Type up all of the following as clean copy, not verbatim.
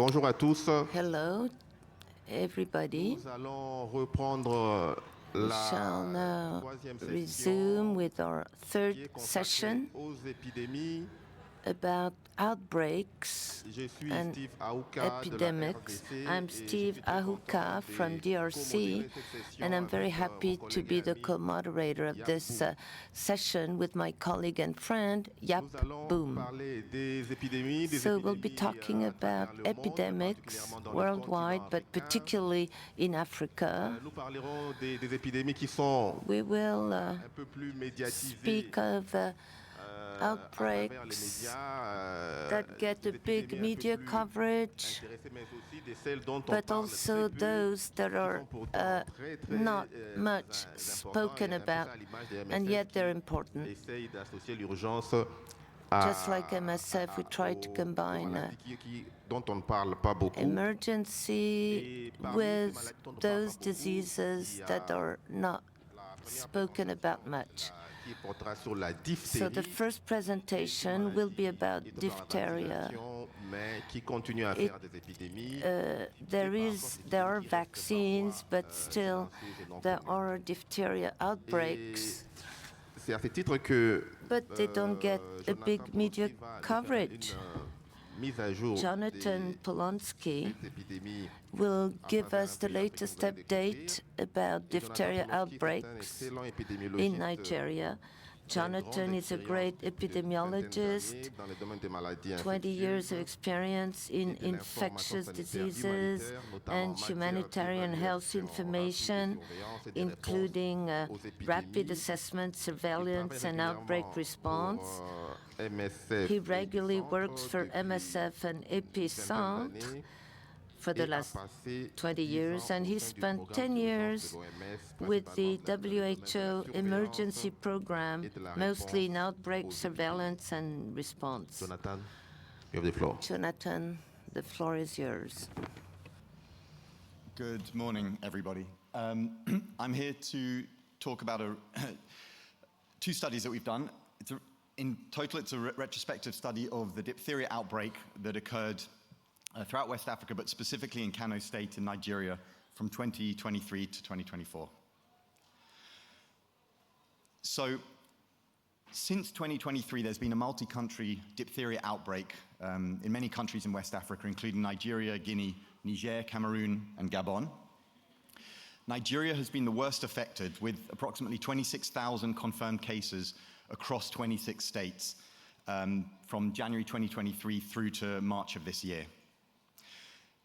Bonjour à tous. Hello, everybody. Nous allons reprendre We shall now resume with our third session aux épidémies. about outbreaks and epidemics. I'm Steve Ahuka from DRC, and I'm very happy to be the co-moderator of this session with my colleague and friend, Yap Boom. So we'll be talking about epidemics worldwide, but particularly in Africa. We will speak of outbreaks that get a big media coverage, but also those that are not much spoken about, and yet they're important. Just like MSF, we try to combine emergency with those diseases that are not spoken about much. So the first presentation will be about diphtheria. There are vaccines, but still there are diphtheria outbreaks. But they don't get a big media coverage. Jonathan Polonsky will give us the latest update about diphtheria outbreaks in Nigeria. Jonathan is a great epidemiologist, 20 years of experience in infectious diseases and humanitarian health information, including rapid assessment, surveillance, and outbreak response. He regularly works for MSF and Epicentre for the last 20 years, and he spent 10 years with the WHO emergency program, mostly in outbreak surveillance and response. Jonathan, you have the floor. Jonathan, the floor is yours. Good morning, everybody. I'm here to talk about two studies that we've done. In total, it's a retrospective study of the diphtheria outbreak that occurred throughout West Africa, but specifically in Kano State in Nigeria from 2023 to 2024. So, since 2023, there's been a multi-country diphtheria outbreak in many countries in West Africa, including Nigeria, Guinea, Niger, Cameroon, and Gabon. Nigeria has been the worst affected, with approximately 26,000 confirmed cases across 26 states from January 2023 through to March of this year.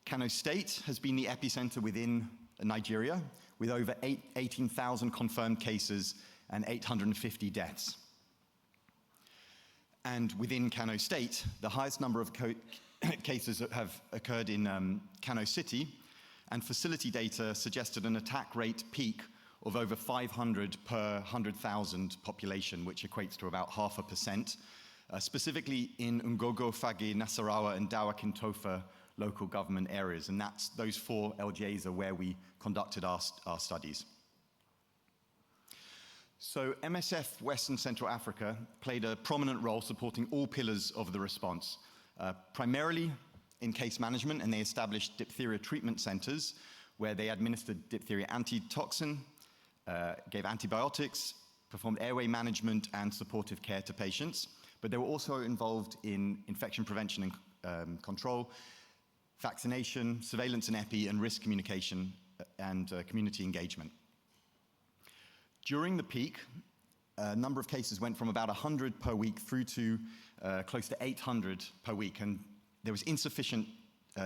Kano State has been the epicenter within Nigeria, with over 18,000 confirmed cases and 850 deaths. And within Kano State, the highest number of cases have occurred in Kano City, and facility data suggested an attack rate peak of over 500 per 100,000 population, which equates to about 0.5%, specifically in Ungogo, Fagi, Nasarawa, and Dawa-Kintofa local government areas. And those 4 LGAs are where we conducted our studies. So MSF Western Central Africa played a prominent role supporting all pillars of the response, primarily in case management, and they established diphtheria treatment centers where they administered diphtheria antitoxin, gave antibiotics, performed airway management and supportive care to patients, but they were also involved in infection prevention and control, vaccination, surveillance and epi, and risk communication and community engagement. During the peak, a number of cases went from about 100 per week through to close to 800 per week, and there was insufficient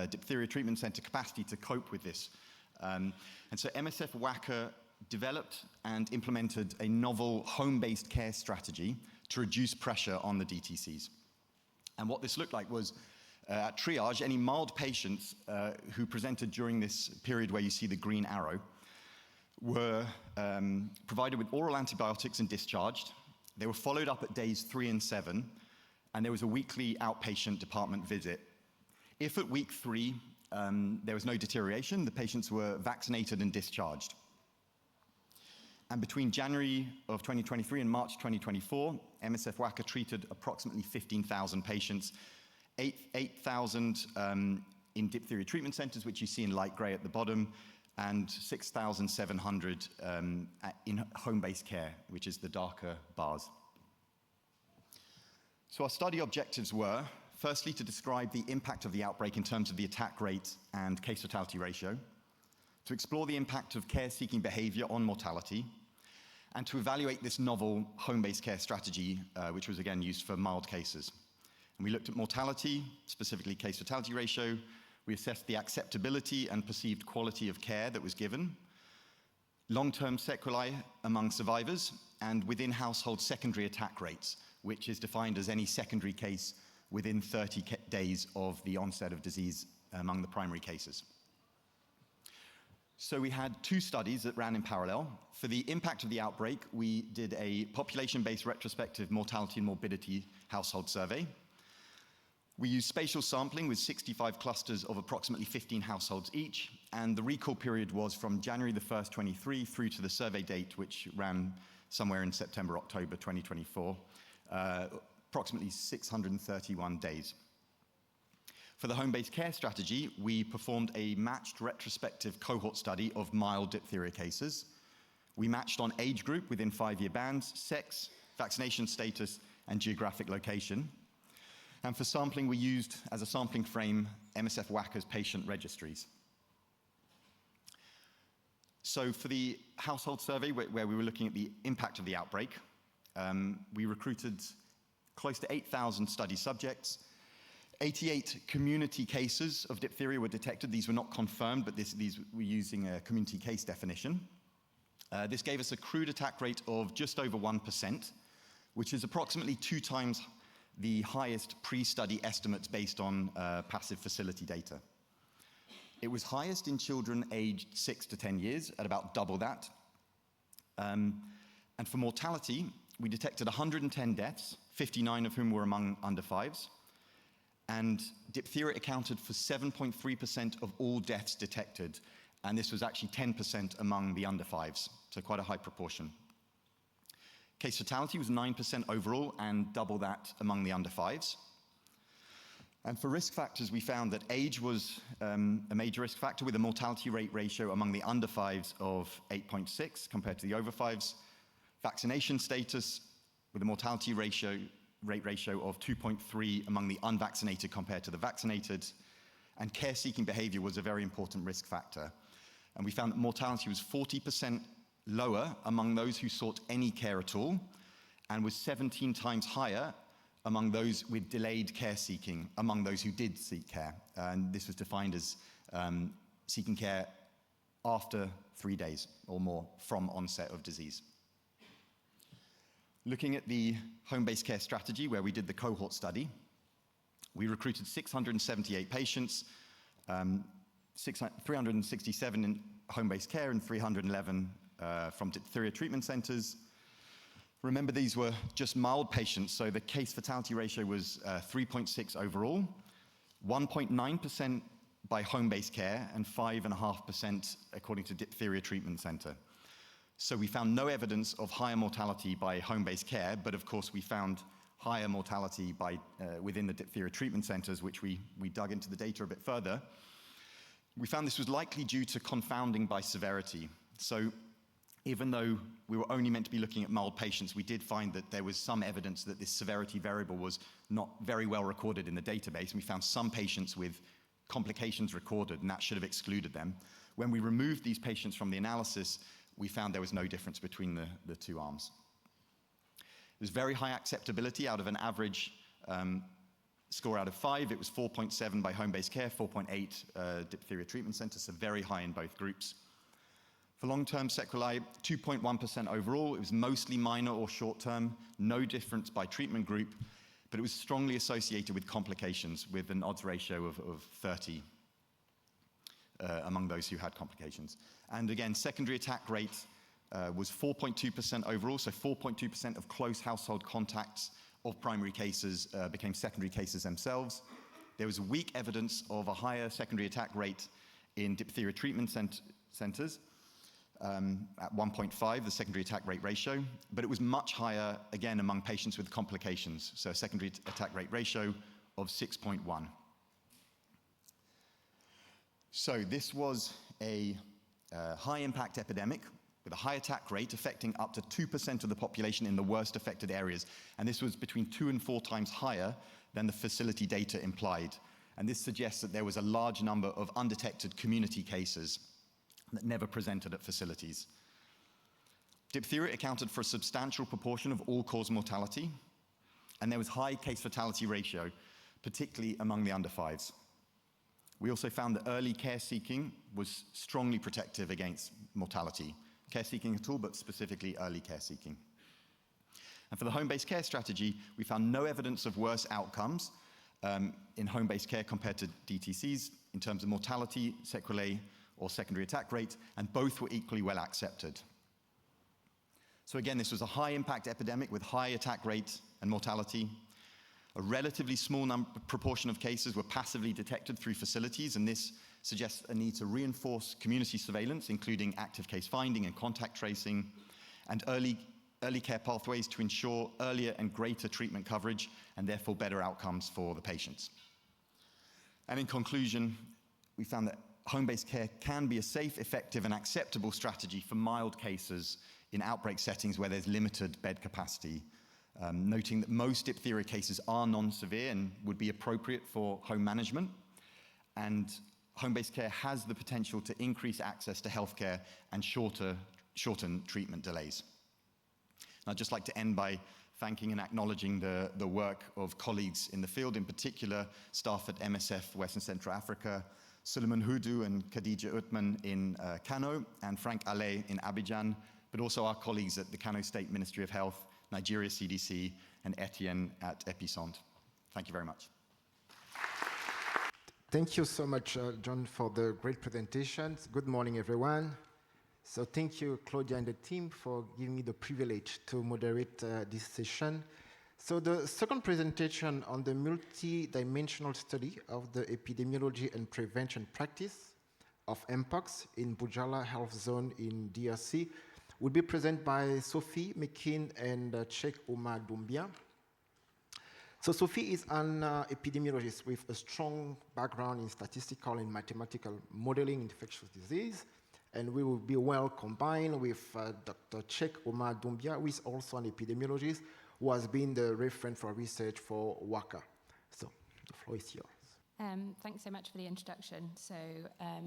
diphtheria treatment center capacity to cope with this. And so MSF WaCA developed and implemented a novel home-based care strategy to reduce pressure on the DTCs. And what this looked like was at triage, any mild patients who presented during this period where you see the green arrow were provided with oral antibiotics and discharged. They were followed up at days 3 and 7, and there was a weekly outpatient department visit. If at week 3 there was no deterioration, the patients were vaccinated and discharged. And between January of 2023 and March 2024, MSF WaCA treated approximately 15,000 patients, 8,000 in diphtheria treatment centers, which you see in light gray at the bottom, and 6,700 in home-based care, which is the darker bars. So our study objectives were, firstly, to describe the impact of the outbreak in terms of the attack rate and case fatality ratio, to explore the impact of care-seeking behavior on mortality, and to evaluate this novel home-based care strategy, which was again used for mild cases. And we looked at mortality, specifically case fatality ratio. We assessed the acceptability and perceived quality of care that was given, long-term sequelae among survivors, and within household secondary attack rates, which is defined as any secondary case within 30 days of the onset of disease among the primary cases. So we had two studies that ran in parallel. For the impact of the outbreak, we did a population-based retrospective mortality and morbidity household survey. We used spatial sampling with 65 clusters of approximately 15 households each, and the recall period was from January the 1st, 23 through to the survey date, which ran somewhere in September, October 2024, approximately 631 days. For the home-based care strategy, we performed a matched retrospective cohort study of mild diphtheria cases. We matched on age group within 5-year bands, sex, vaccination status, and geographic location. And for sampling, we used, as a sampling frame, MSF WaCA's patient registries. So for the household survey, where we were looking at the impact of the outbreak, we recruited close to 8,000 study subjects. 88 community cases of diphtheria were detected. These were not confirmed, but these were using a community case definition. This gave us a crude attack rate of just over 1%, which is approximately 2 times the highest pre-study estimates based on passive facility data. It was highest in children aged 6 to 10 years, at about double that. And for mortality, we detected 110 deaths, 59 of whom were among under 5s. And diphtheria accounted for 7.3% of all deaths detected, and this was actually 10% among the under 5s, so quite a high proportion. Case fatality was 9% overall, and double that among the under 5s. And for risk factors, we found that age was a major risk factor, with a mortality rate ratio among the under 5s of 8.6 compared to the over 5s. Vaccination status, with a mortality rate ratio of 2.3 among the unvaccinated compared to the vaccinated. And care-seeking behavior was a very important risk factor. And we found that mortality was 40% lower among those who sought any care at all, and was 17 times higher among those with delayed care seeking, among those who did seek care. And this was defined as seeking care after 3 days or more from onset of disease. Looking at the home-based care strategy, where we did the cohort study, we recruited 678 patients, 367 in home-based care and 311 from diphtheria treatment centers. Remember, these were just mild patients, so the case fatality ratio was 3.6 overall, 1.9% by home-based care, and 5.5% according to diphtheria treatment center. So we found no evidence of higher mortality by home-based care, but of course we found higher mortality by, within the diphtheria treatment centers, which we dug into the data a bit further. We found this was likely due to confounding by severity. So even though we were only meant to be looking at mild patients, we did find that there was some evidence that this severity variable was not very well recorded in the database, and we found some patients with complications recorded, and that should have excluded them. When we removed these patients from the analysis, we found there was no difference between the two arms. There's very high acceptability. Out of an average score out of 5, it was 4.7 by home-based care, 4.8 diphtheria treatment center, so very high in both groups. For long-term sequelae, 2.1% overall. It was mostly minor or short-term, no difference by treatment group, but it was strongly associated with complications, with an odds ratio of 30 among those who had complications. And again, secondary attack rate was 4.2% overall, so 4.2% of close household contacts of primary cases became secondary cases themselves. There was weak evidence of a higher secondary attack rate in diphtheria treatment centers at 1.5, the secondary attack rate ratio, but it was much higher, again, among patients with complications, so a secondary attack rate ratio of 6.1. So this was a high-impact epidemic with a high attack rate affecting up to 2% of the population in the worst affected areas. And this was between 2 and 4 times higher than the facility data implied. And this suggests that there was a large number of undetected community cases that never presented at facilities. Diphtheria accounted for a substantial proportion of all-cause mortality, and there was high case fatality ratio, particularly among the under 5s. We also found that early care seeking was strongly protective against mortality. Care seeking at all, but specifically early care seeking. And for the home-based care strategy, we found no evidence of worse outcomes in home-based care compared to DTCs in terms of mortality, sequelae, or secondary attack rate, and both were equally well accepted. So again, this was a high-impact epidemic with high attack rate and mortality. A relatively small proportion of cases were passively detected through facilities, and this suggests a need to reinforce community surveillance, including active case finding and contact tracing, and early care pathways to ensure earlier and greater treatment coverage, and therefore better outcomes for the patients. And in conclusion, we found that home-based care can be a safe, effective, and acceptable strategy for mild cases in outbreak settings where there's limited bed capacity, noting that most diphtheria cases are non-severe and would be appropriate for home management, and home-based care has the potential to increase access to healthcare and shorten treatment delays. And I'd just like to end by thanking and acknowledging the work of colleagues in the field, in particular staff at MSF West and Central Africa, Suleiman Hudu and Khadija Utman in Kano, and Frank Allais in Abidjan, but also our colleagues at the Kano State Ministry of Health, Nigeria CDC, and Etienne at Epicentre. Thank you very much. Thank you so much, John, for the great presentations. Good morning, everyone. So thank you, Claudia and the team, for giving me the privilege to moderate this session. So the second presentation on the multidimensional study of the epidemiology and prevention practice of MPOX in Budjala Health Zone in DRC will be presented by Sophie Meakin and Cheick Oumar Doumbia. So Sophie is an epidemiologist with a strong background in statistical and mathematical modeling infectious disease, and we will be well combined with Dr. Cheick Oumar Doumbia, who is also an epidemiologist, who has been the referent for research for WaCA. So the floor is yours. Thanks so much for the introduction. So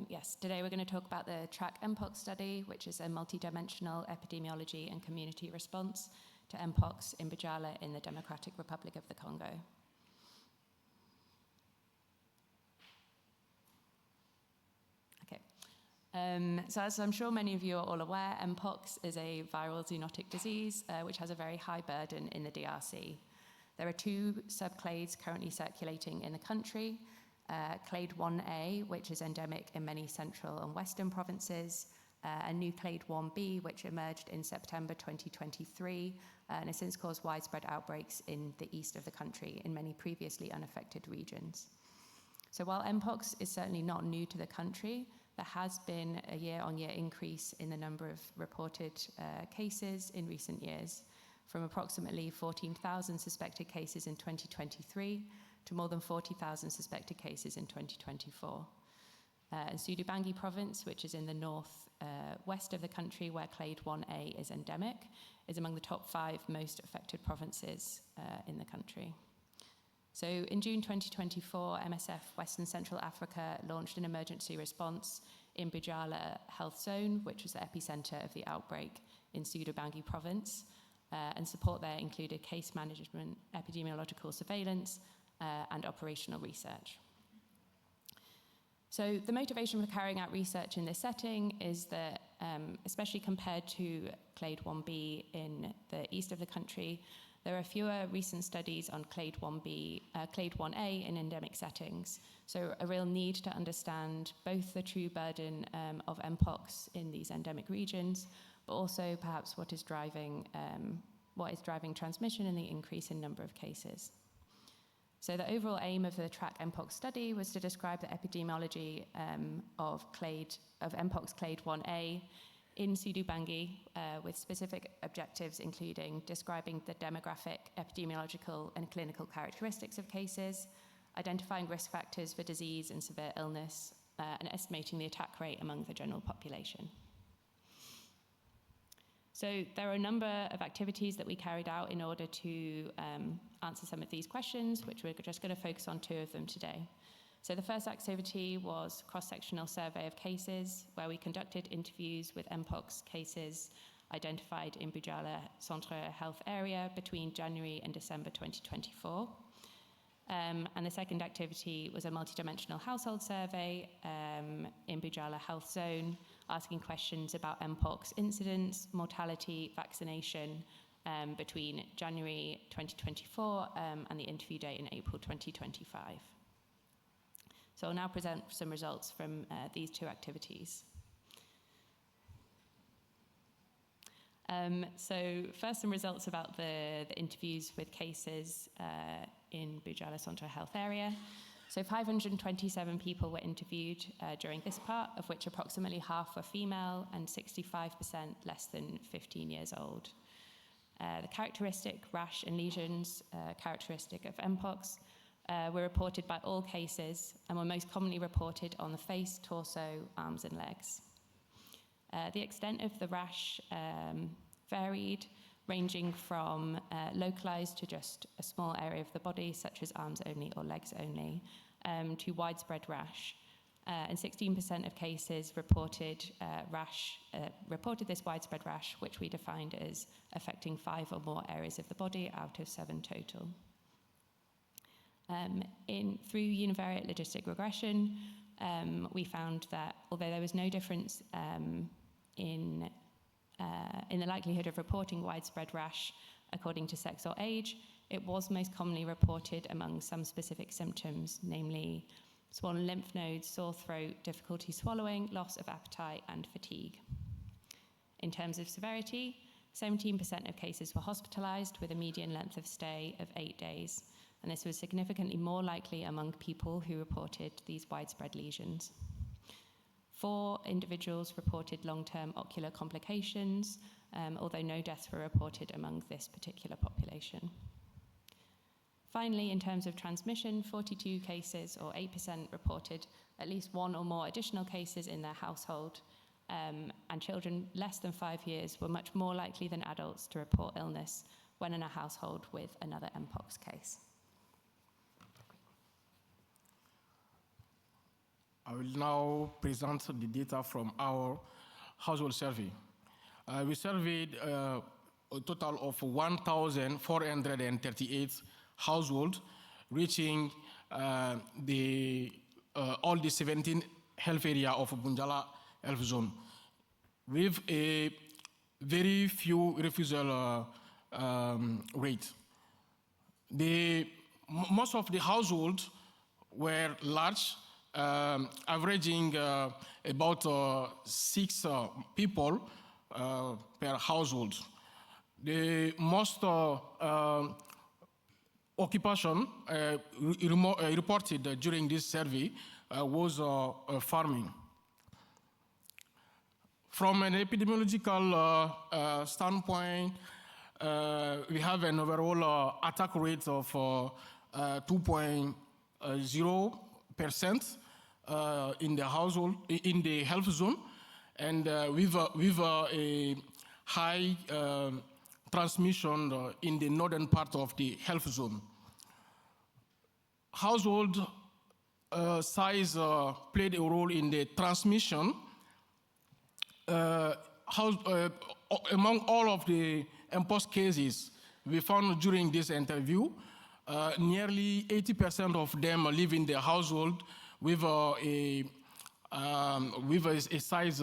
yes, today we're going to talk about the TRACK-MPOX study, which is a multidimensional epidemiology and community response to MPOX in Budjala in the Democratic Republic of the Congo. Okay. So as I'm sure many of you are all aware, MPOX is a viral zoonotic disease which has a very high burden in the DRC. There are 2 subclades currently circulating in the country. Clade 1A, which is endemic in many central and western provinces, and new clade 1B, which emerged in September 2023, and has since caused widespread outbreaks in the east of the country in many previously unaffected regions. So while MPOX is certainly not new to the country, there has been a year-on-year increase in the number of reported cases in recent years, from approximately 14,000 suspected cases in 2023 to more than 40,000 suspected cases in 2024. Soudan province, which is in the north-west of the country where clade 1A is endemic, is among the top 5 most affected provinces in the country. So in June 2024, MSF West and Central Africa launched an emergency response in Budjala Health Zone, which was the epicenter of the outbreak in Soudan province. And support there included case management, epidemiological surveillance, and operational research. So the motivation for carrying out research in this setting is that, especially compared to clade 1B in the east of the country, there are fewer recent studies on clade 1A in endemic settings. So a real need to understand both the true burden of MPOX in these endemic regions, but also perhaps what is driving transmission and the increase in number of cases. So the overall aim of the TRACK-MPOX study was to describe the epidemiology of MPOX clade 1A in Soudan with specific objectives including describing the demographic, epidemiological, and clinical characteristics of cases, identifying risk factors for disease and severe illness, and estimating the attack rate among the general population. So there are a number of activities that we carried out in order to answer some of these questions, which we're just going to focus on 2 of them today. So the first activity was cross-sectional survey of cases, where we conducted interviews with MPOX cases identified in Budjala Health area between January and December 2024. And the second activity was a multidimensional household survey in Budjala Health Zone, asking questions about MPOX incidence, mortality, vaccination between January 2024 and the interview date in April 2025. So I'll now present some results from these 2 activities. So first, some results about the interviews with cases in Budjala Health area. So 527 people were interviewed during this part, of which approximately half were female and 65% less than 15 years old. The characteristic rash and lesions, characteristic of MPOX, were reported by all cases and were most commonly reported on the face, torso, arms and legs. The extent of the rash varied, ranging from localized to just a small area of the body, such as arms only or legs only, to widespread rash. And 16% of cases reported this widespread rash, which we defined as affecting 5 or more areas of the body out of 7 total. Through univariate logistic regression, we found that although there was no difference in the likelihood of reporting widespread rash according to sex or age, it was most commonly reported among some specific symptoms, namely swollen lymph nodes, sore throat, difficulty swallowing, loss of appetite, and fatigue. In terms of severity, 17% of cases were hospitalized with a median length of stay of 8 days, and this was significantly more likely among people who reported these widespread lesions. 4 individuals reported long-term ocular complications, although no deaths were reported among this particular population. Finally, in terms of transmission, 42 cases, or 8%, reported at least 1 or more additional cases in their household, and children less than 5 years were much more likely than adults to report illness when in a household with another MPOX case. I will now present the data from our household survey. We surveyed a total of 1,438 households, reaching all the 17 health area of Budjala Health Zone, with a very few refusal rate. Most of the households were large, averaging about 6 people per household. The most occupation reported during this survey was farming. From an epidemiological standpoint, we have an overall attack rate of 2.0% in the household, in the health zone, and with a high transmission in the northern part of the health zone. Household size played a role in the transmission. Among all of the MPOX cases we found during this interview, nearly 80% of them live in the household with a size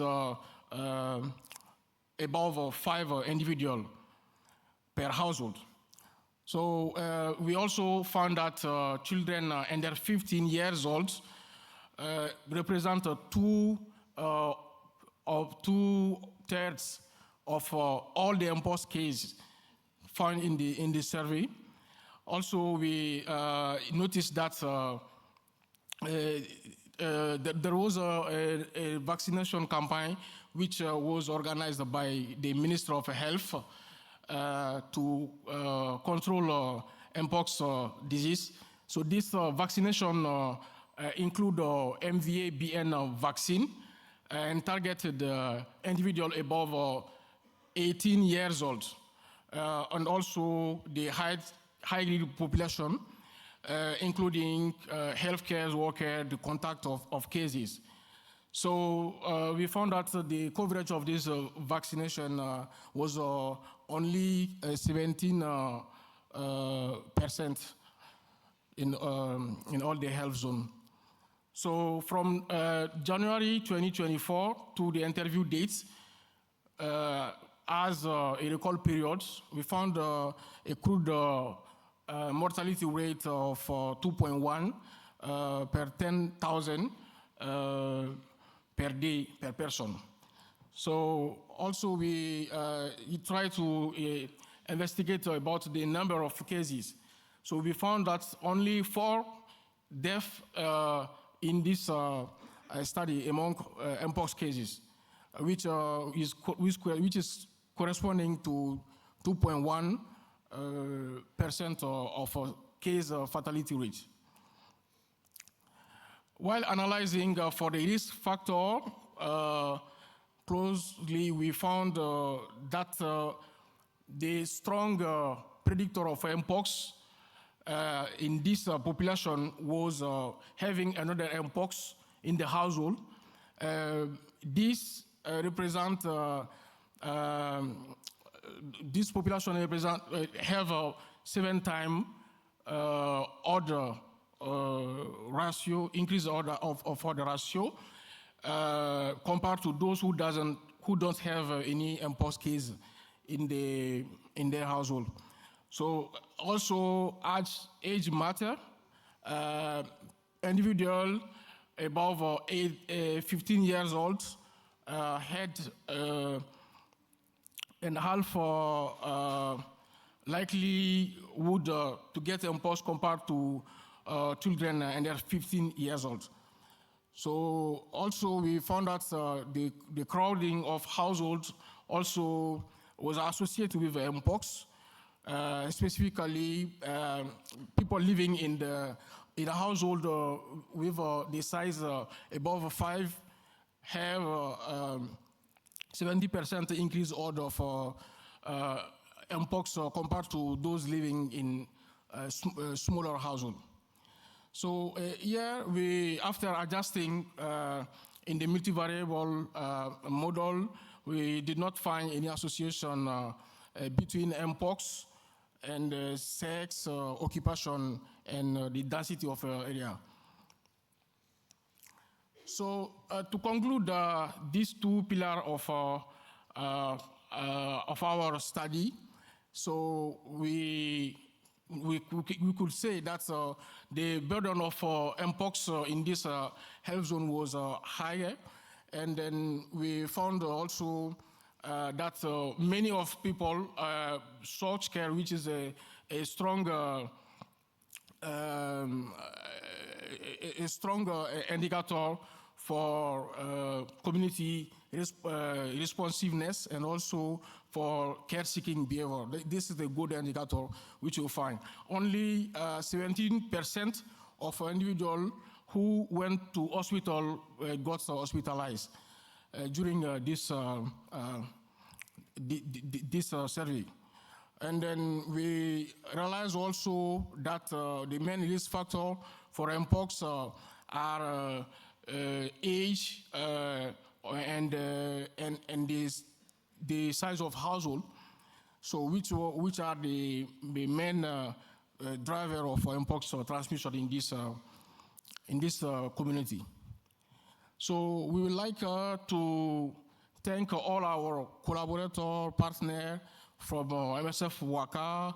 above 5 individuals per household. So we also found that children under 15 years old represent 2/3 of all the MPOX cases found in the survey. Also, we noticed that there was a vaccination campaign which was organized by the Minister of Health to control MPOX disease. So this vaccination include MVA-BN vaccine and targeted individual above 18 years old, and also the high-risk population, including healthcare workers, the contact of cases. So we found that the coverage of this vaccination was only 17% in all the health zone. So from January 2024 to the interview dates, as a recall period, we found a crude mortality rate of 2.1 per 10,000 per day per person. So also we try to investigate about the number of cases. So we found that only 4 deaths in this study among MPOX cases, which is corresponding to 2.1% of case fatality rate. While analyzing for the risk factor closely, we found that the strong predictor of MPOX in this population was having another MPOX in the household. This this population have a 7 times order ratio, increased order of order ratio compared to those who don't have any MPOX case in their household. So also age matter. Individual above 15 years old had and half likelihood to get MPOX compared to children under 15 years old. So also we found that the crowding of households also was associated with MPOX, specifically people living in a household with the size above 5 have 70% increase order for MPOX compared to those living in smaller household. So here we, after adjusting in the multivariable model, we did not find any association between MPOX and sex, occupation, and the density of area. So to conclude these 2 pillars of our study, so we could say that the burden of MPOX in this health zone was higher, and then we found also that many of people sought care, which is a strong indicator for community responsiveness and also for care-seeking behavior. This is a good indicator which you'll find. Only 17% of individuals who went to hospital got hospitalized during this survey. And then we realized also that the main risk factor for MPOX are age and the size of household. So which are the main driver of MPOX transmission in this community. So we would like to thank all our collaborator partners from MSF WaCA,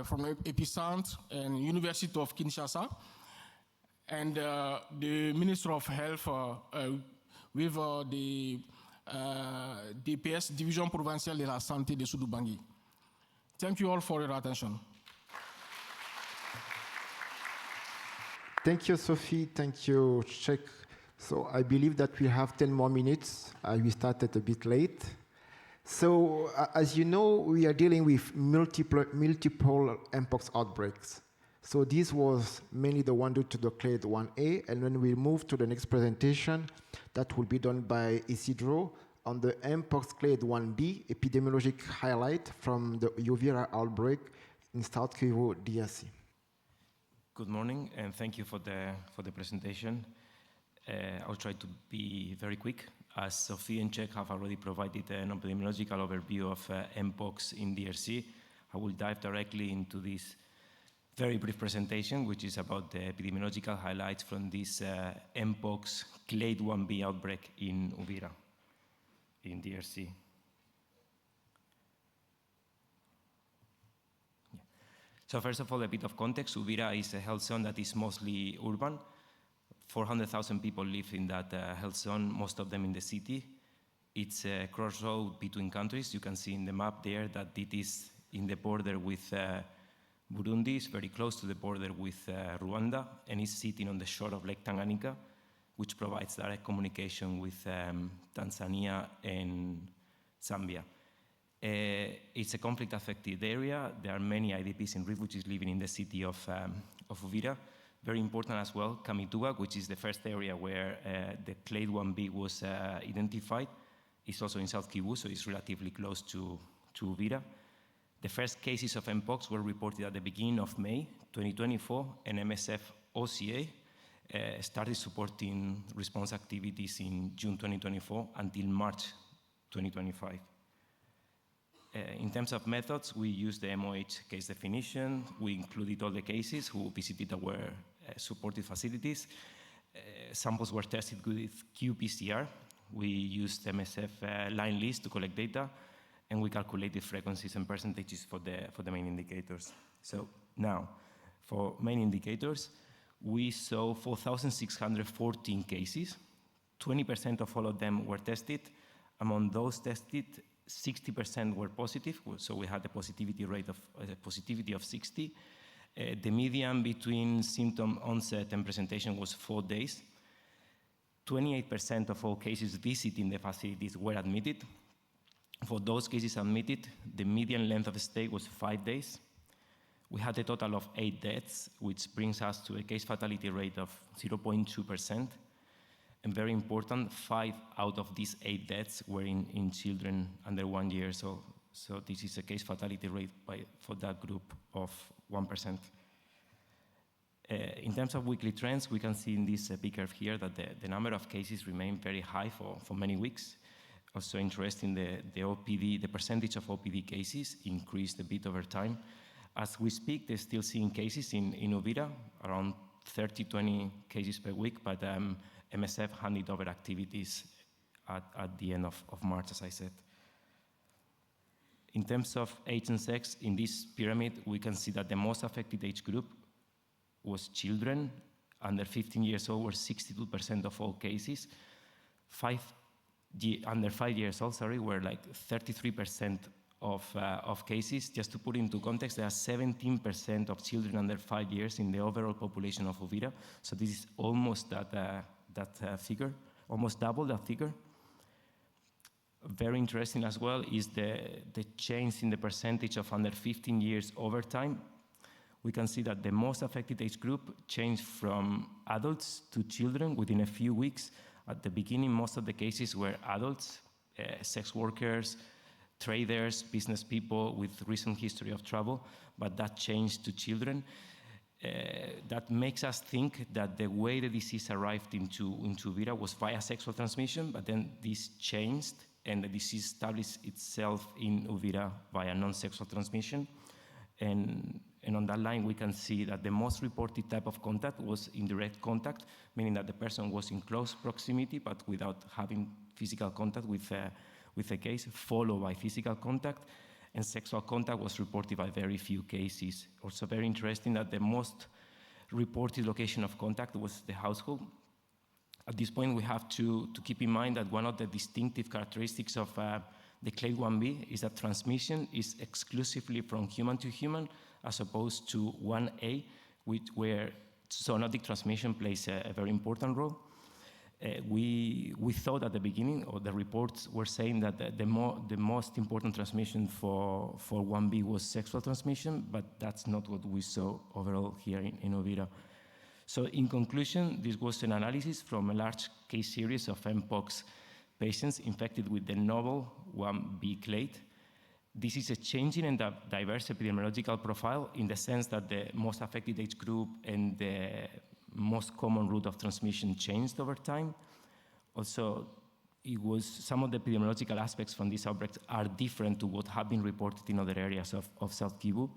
from Epicentre and University of Kinshasa, and the Minister of Health with the DPS, Division Provinciale de la Santé de Sud-Ubangi. Thank you all for your attention. Thank you, Sophie. Thank you, Cheick. So I believe that we have 10 more minutes. We started a bit late. So as you know, we are dealing with multiple MPOX outbreaks. So this was mainly the one due to the clade 1A, and when we move to the next presentation, that will be done by Isidro on the MPOX clade 1B epidemiologic highlight from the Uvira outbreak in South Kivu, DRC. Good morning, and thank you for the presentation. I'll try to be very quick. As Sophie and Cheick have already provided an epidemiological overview of MPOX in DRC, I will dive directly into this very brief presentation, which is about the epidemiological highlights from this MPOX clade 1B outbreak in Uvira, in DRC. So first of all, a bit of context. Uvira is a health zone that is mostly urban. 400,000 people live in that health zone, most of them in the city. It's a crossroad between countries. You can see in the map there that it is in the border with Burundi, is very close to the border with Rwanda, and is sitting on the shore of Lake Tanganyika, which provides direct communication with Tanzania and Zambia. It's a conflict-affected area. There are many IDPs and refugees living in the city of Uvira. Very important as well, Kamituga, which is the first area where the clade 1B was identified, is also in South Kivu, so it's relatively close to Uvira. The first cases of MPOX were reported at the beginning of May 2024, and MSF WaCA started supporting response activities in June 2024 until March 2025. In terms of methods, we used the MOH case definition. We included all the cases who visited our supported facilities. Samples were tested with qPCR. We used MSF line list to collect data, and we calculated frequencies and percentages for the main indicators. So now, for main indicators, we saw 4,614 cases. 20% of all of them were tested. Among those tested, 60% were positive, so we had a positivity rate of 60. The median between symptom onset and presentation was 4 days. 28% of all cases visiting the facilities were admitted. For those cases admitted, the median length of stay was 5 days. We had a total of 8 deaths, which brings us to a case fatality rate of 0.2%. And very important, 5 out of these 8 deaths were in children under 1 year. So this is a case fatality rate for that group of 1%. In terms of weekly trends, we can see in this P curve here that the number of cases remain very high for many weeks. Also interesting, the OPD, the percentage of OPD cases increased a bit over time. As we speak, they're still seeing cases in Uvira, around 30-20 cases per week, but MSF handed over activities at the end of March, as I said. In terms of age and sex, in this pyramid, we can see that the most affected age group was children. Under 15 years old were 62% of all cases. Under 5 years old, were like 33% of cases. Just to put into context, there are 17% of children under 5 years in the overall population of Uvira. So this is almost that figure, almost double that figure. Very interesting as well is the change in the percentage of under 15 years over time. We can see that the most affected age group changed from adults to children within a few weeks. At the beginning, most of the cases were adults, sex workers, traders, business people with recent history of travel, but that changed to children. That makes us think that the way the disease arrived into Uvira was via sexual transmission, but then this changed and the disease established itself in Uvira via non-sexual transmission. And on that line, we can see that the most reported type of contact was indirect contact, meaning that the person was in close proximity, but without having physical contact with the case, followed by physical contact. And sexual contact was reported by very few cases. Also very interesting that the most reported location of contact was the household. At this point, we have to keep in mind that one of the distinctive characteristics of the clade 1B is that transmission is exclusively from human to human, as opposed to 1A, where zoonotic transmission plays a very important role. We thought at the beginning, or the reports were saying that the most important transmission for 1B was sexual transmission, but that's not what we saw overall here in Uvira. So in conclusion, this was an analysis from a large case series of MPOX patients infected with the novel 1B clade. This is a changing and diverse epidemiological profile in the sense that the most affected age group and the most common route of transmission changed over time. Also, some of the epidemiological aspects from these outbreaks are different to what have been reported in other areas of South Kivu.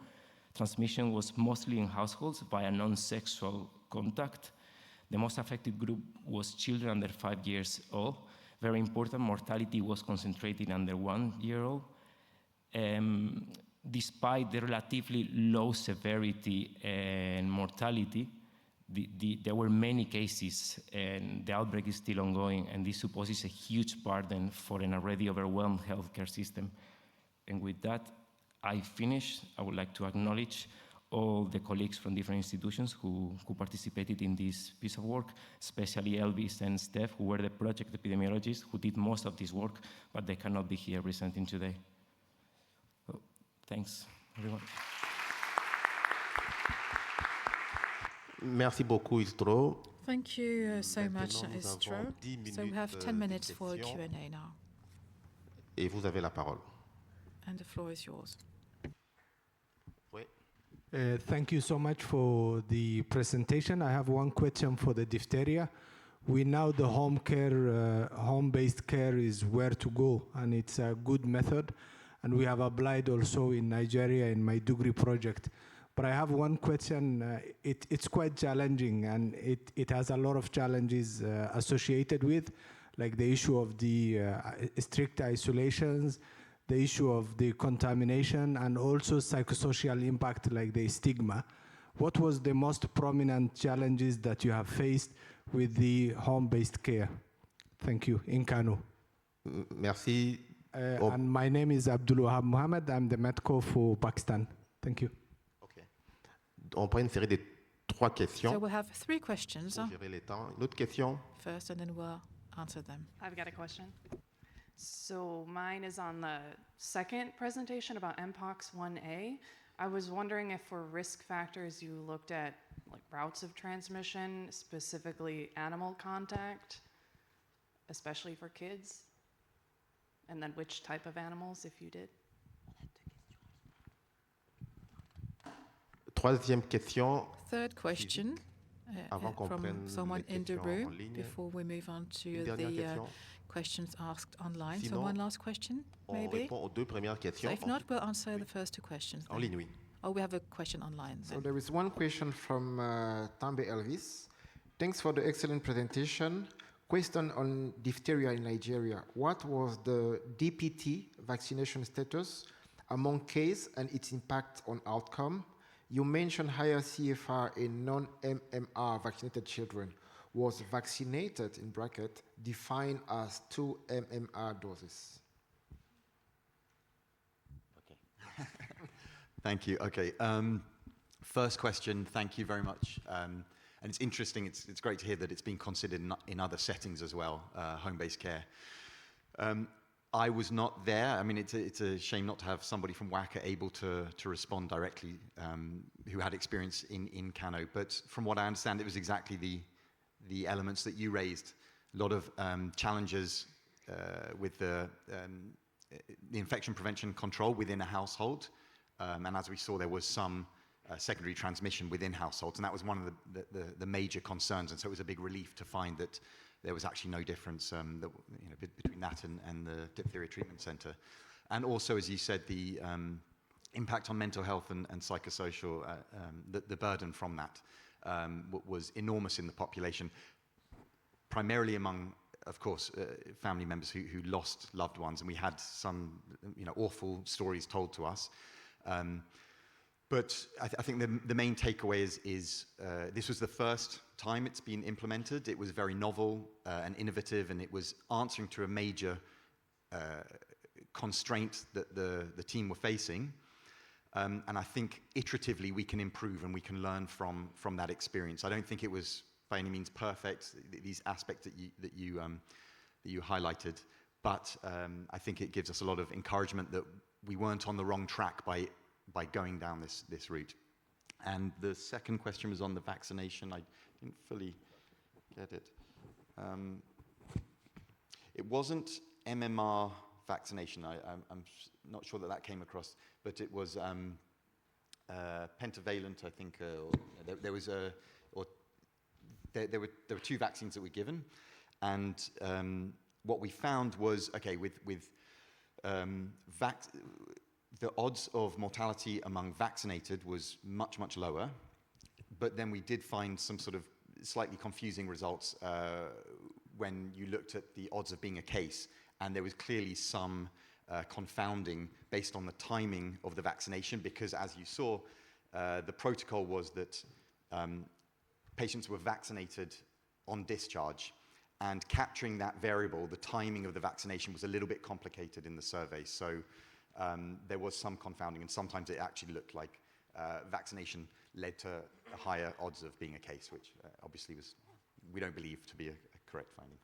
Transmission was mostly in households via non-sexual contact. The most affected group was children under 5 years old. Very important, mortality was concentrated under 1 year old. Despite the relatively low severity and mortality, there were many cases, and the outbreak is still ongoing, and this supposes a huge burden for an already overwhelmed healthcare system. And with that, I finish. I would like to acknowledge all the colleagues from different institutions who participated in this piece of work, especially Elvis and Steph, who were the project epidemiologists who did most of this work, but they cannot be here presenting today. So, thanks, everyone. Merci beaucoup, Isidro. Thank you so much, Isidro. So we have 10 minutes for Q&A now. Et vous avez la parole. And the floor is yours. Thank you so much for the presentation. I have one question for the diphtheria. We know the home-based care is where to go, and it's a good method. And we have applied also in Nigeria in my degree project. But I have one question. It's quite challenging, and it has a lot of challenges associated with, like the issue of the strict isolations, the issue of the contamination, and also psychosocial impact, like the stigma. What was the most prominent challenges that you have faced with the home-based care? Thank you. In Kano. Merci. And my name is Abdul Wahab Mohammed. I'm the medico for Pakistan. Thank you. Okay. On prend une série de 3 questions. So we'll have 3 questions. Gérer les temps. Une autre question. First, and then we'll answer them. I've got a question. So mine is on the second presentation about MPOX 1A. I was wondering if for risk factors you looked at like routes of transmission, specifically animal contact, especially for kids, and then which type of animals, if you did. Troisième question. Third question from someone in the room before we move on to the questions asked online. So one last question, maybe? On répond aux 2 premières questions. So if not, we'll answer the first 2 questions. En ligne, oui. Oh, we have a question online. So there is one question from Tambe Elvis. Thanks for the excellent presentation. Question on diphtheria in Nigeria. What was the DPT vaccination status among cases and its impact on outcome? You mentioned higher CFR in non-MMR vaccinated children. Was vaccinated, in bracket, defined as 2 MMR doses? Okay. Thank you. Okay. First question, thank you very much. And it's interesting, it's great to hear that it's been considered in other settings as well, home-based care. I was not there. I mean, it's a shame not to have somebody from WaCA able to respond directly who had experience in Kano. But from what I understand, it was exactly the elements that you raised. A lot of challenges with the infection prevention control within a household. And as we saw, there was some secondary transmission within households. And that was one of the major concerns. And so it was a big relief to find that there was actually no difference between that and the diphtheria treatment center. And also, as you said, the impact on mental health and psychosocial, the burden from that was enormous in the population, primarily among, of course, family members who lost loved ones. And we had some awful stories told to us. But I think the main takeaway is this was the first time it's been implemented. It was very novel and innovative, and it was answering to a major constraint that the team were facing. And I think iteratively we can improve and we can learn from that experience. I don't think it was by any means perfect, these aspects that you highlighted, but I think it gives us a lot of encouragement that we weren't on the wrong track by going down this route. And the second question was on the vaccination. I didn't fully get it. It wasn't MMR vaccination. I'm not sure that came across, but it was pentavalent, I think. There were two vaccines that were given, and what we found was, okay, with the odds of mortality among vaccinated was much, much lower, but then we did find some sort of slightly confusing results when you looked at the odds of being a case, and there was clearly some confounding based on the timing of the vaccination, because as you saw, the protocol was that patients were vaccinated on discharge, and capturing that variable, the timing of the vaccination, was a little bit complicated in the survey. So there was some confounding, and sometimes it actually looked like vaccination led to a higher odds of being a case, which obviously we don't believe to be a correct finding.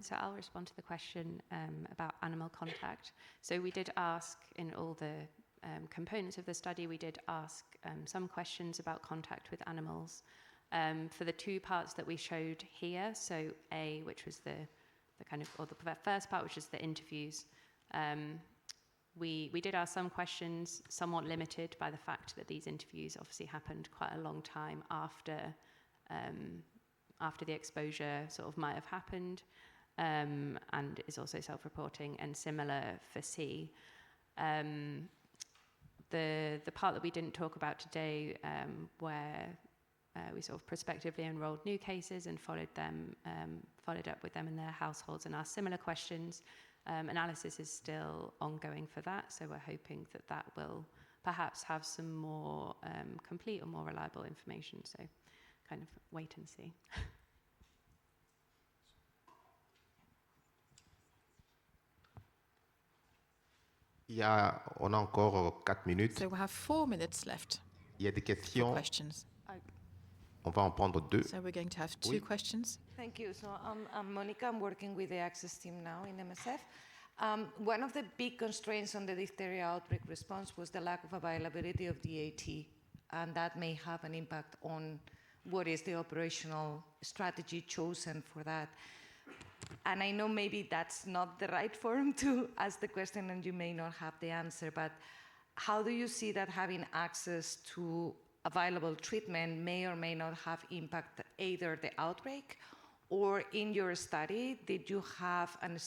So I'll respond to the question about animal contact. So we did ask in all the components of the study, we did ask some questions about contact with animals. For the two parts that we showed here, so A, which was the first part, which is the interviews, we did ask some questions, somewhat limited by the fact that these interviews obviously happened quite a long time after the exposure sort of might have happened, and is also self-reporting, and similar for C. The part that we didn't talk about today, where we sort of prospectively enrolled new cases and followed up with them in their households and asked similar questions. Analysis is still ongoing for that, so we're hoping that will perhaps have some more complete or more reliable information. So kind of wait and see. On a encore 4 minutes. So we have 4 minutes left. Il y a des questions. For questions. On va en prendre 2. So we're going to have 2 questions. Thank you. So I'm Monica. I'm working with the access team now in MSF. One of the big constraints on the diphtheria outbreak response was the lack of availability of DAT, and that may have an impact on what is the operational strategy chosen for that. And I know maybe that's not the right forum to ask the question, and you may not have the answer, but how do you see that having access to available treatment may or may not have impact either the outbreak, or in your study, did you have a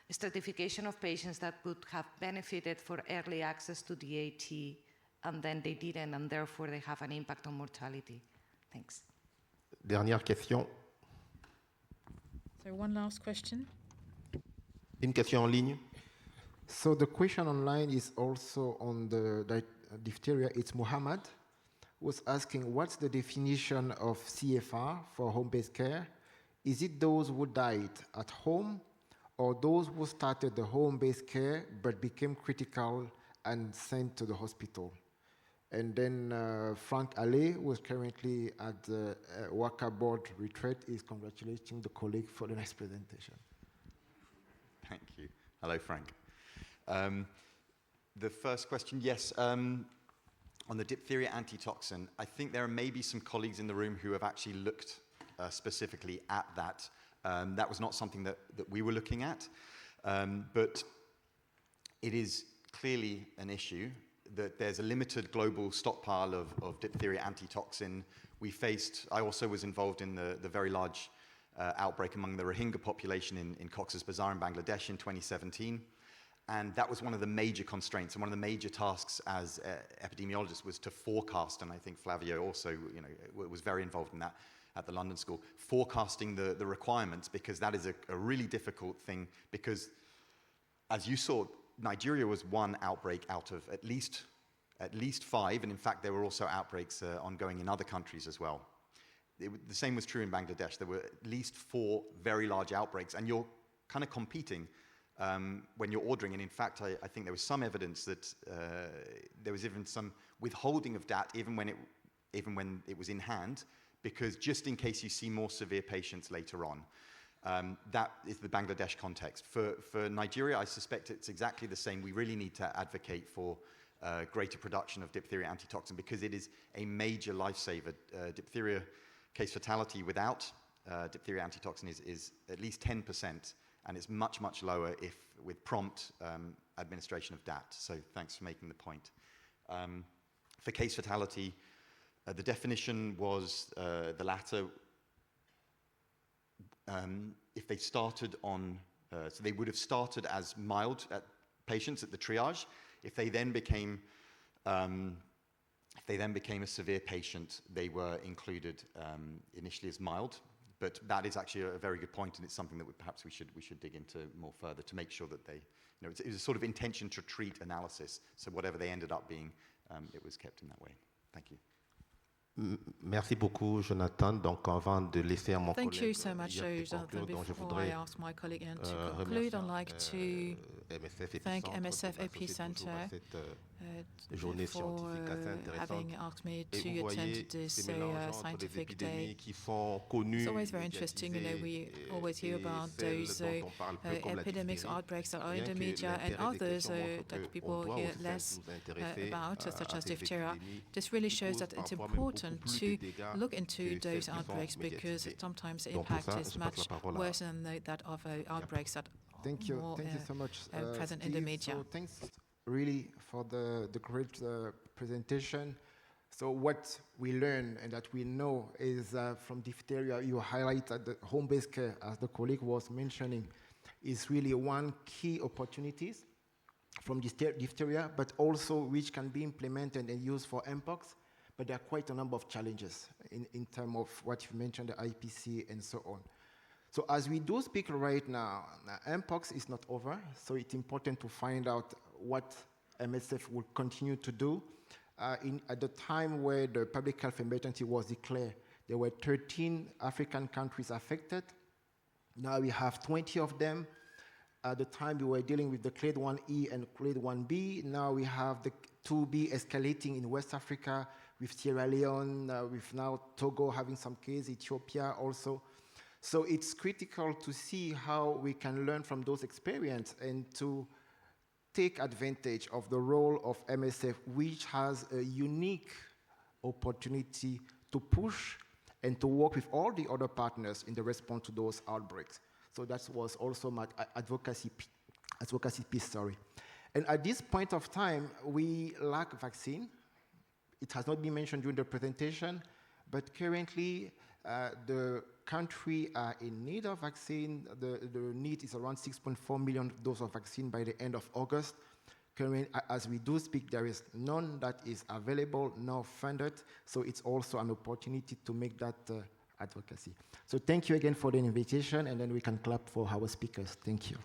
stratification of patients that would have benefited for early access to DAT, and then they didn't, and therefore they have an impact on mortality? Thanks. Dernière question. So one last question. Une question en ligne. So the question online is also on the diphtheria. It's Muhammad, was asking, what's the definition of CFR for home-based care? Is it those who died at home, or those who started the home-based care but became critical and sent to the hospital? And then Frank Allais, who is currently at the WaCA board retreat, is congratulating the colleague for the next presentation. Thank you. Hello, Frank. The first question, yes, on the diphtheria antitoxin, I think there are maybe some colleagues in the room who have actually looked specifically at that. That was not something that we were looking at, but it is clearly an issue that there's a limited global stockpile of diphtheria antitoxin. I also was involved in the very large outbreak among the Rohingya population in Cox's Bazar in Bangladesh in 2017. And that was one of the major constraints, and one of the major tasks as epidemiologists was to forecast, and I think Flavio also was very involved in that at the London School, forecasting the requirements, because that is a really difficult thing, because as you saw, Nigeria was one outbreak out of at least 5, and in fact there were also outbreaks ongoing in other countries as well. The same was true in Bangladesh. There were at least 4 very large outbreaks, and you're kind of competing when you're ordering. And in fact, I think there was some evidence that there was even some withholding of DAT, even when even when it was in hand, because just in case you see more severe patients later on. That is the Bangladesh context. For Nigeria, I suspect it's exactly the same. We really need to advocate for greater production of diphtheria antitoxin because it is a major lifesaver. Diphtheria case fatality without diphtheria antitoxin is at least 10%, and it's much, much lower if with prompt administration of DAT. So thanks for making the point. For case fatality, the definition was the latter. If they started on, so they would have started as mild patients at the triage. If they then became a severe patient, they were included initially as mild. But that is actually a very good point, and it's something that perhaps we should dig into more further to make sure that they, it was a sort of intention to treat analysis. So whatever they ended up being, it was kept in that way. Thank you. Merci beaucoup, Jonathan. Donc, avant de laisser à mon Thank collègue you so much, Jonathan. Before I ask my colleague Ian to conclude, I'd like to thank MSF Epicentre for having asked me to attend this scientific day. It's always very interesting. We always hear about those epidemics, outbreaks that are intermediate, and others that people hear less about, such as diphtheria. This really shows that it's important to look into those outbreaks because sometimes the impact is much worse than that of outbreaks that are more so much, present Steve. in the media. So thanks really for the great presentation. So what we learn and that we know is from diphtheria, you highlight that the home-based care, as the colleague was mentioning, is really one key opportunities from diphtheria, but also which can be implemented and used for MPOX. But there are quite a number of challenges in terms of what you mentioned, the IPC and so on. So as we do speak right now, MPOX is not over, so it's important to find out what MSF will continue to do. At the time where the public health emergency was declared, there were 13 African countries affected. Now we have 20 of them. At the time we were dealing with the clade 1E and clade 1B. Now we have the 2B escalating in West Africa, with Sierra Leone, with now Togo having some cases, Ethiopia also. So it's critical to see how we can learn from those experiences and to take advantage of the role of MSF, which has a unique opportunity to push and to work with all the other partners in the response to those outbreaks. So that was also my advocacy piece, sorry. And at this point of time, we lack vaccine. It has not been mentioned during the presentation, but currently the country are in need of vaccine. The need is around 6.4 million doses of vaccine by the end of August. Currently, as we do speak, there is none that is available, nor funded, so it's also an opportunity to make that advocacy. So thank you again for the invitation, and then we can clap for our speakers. Thank you.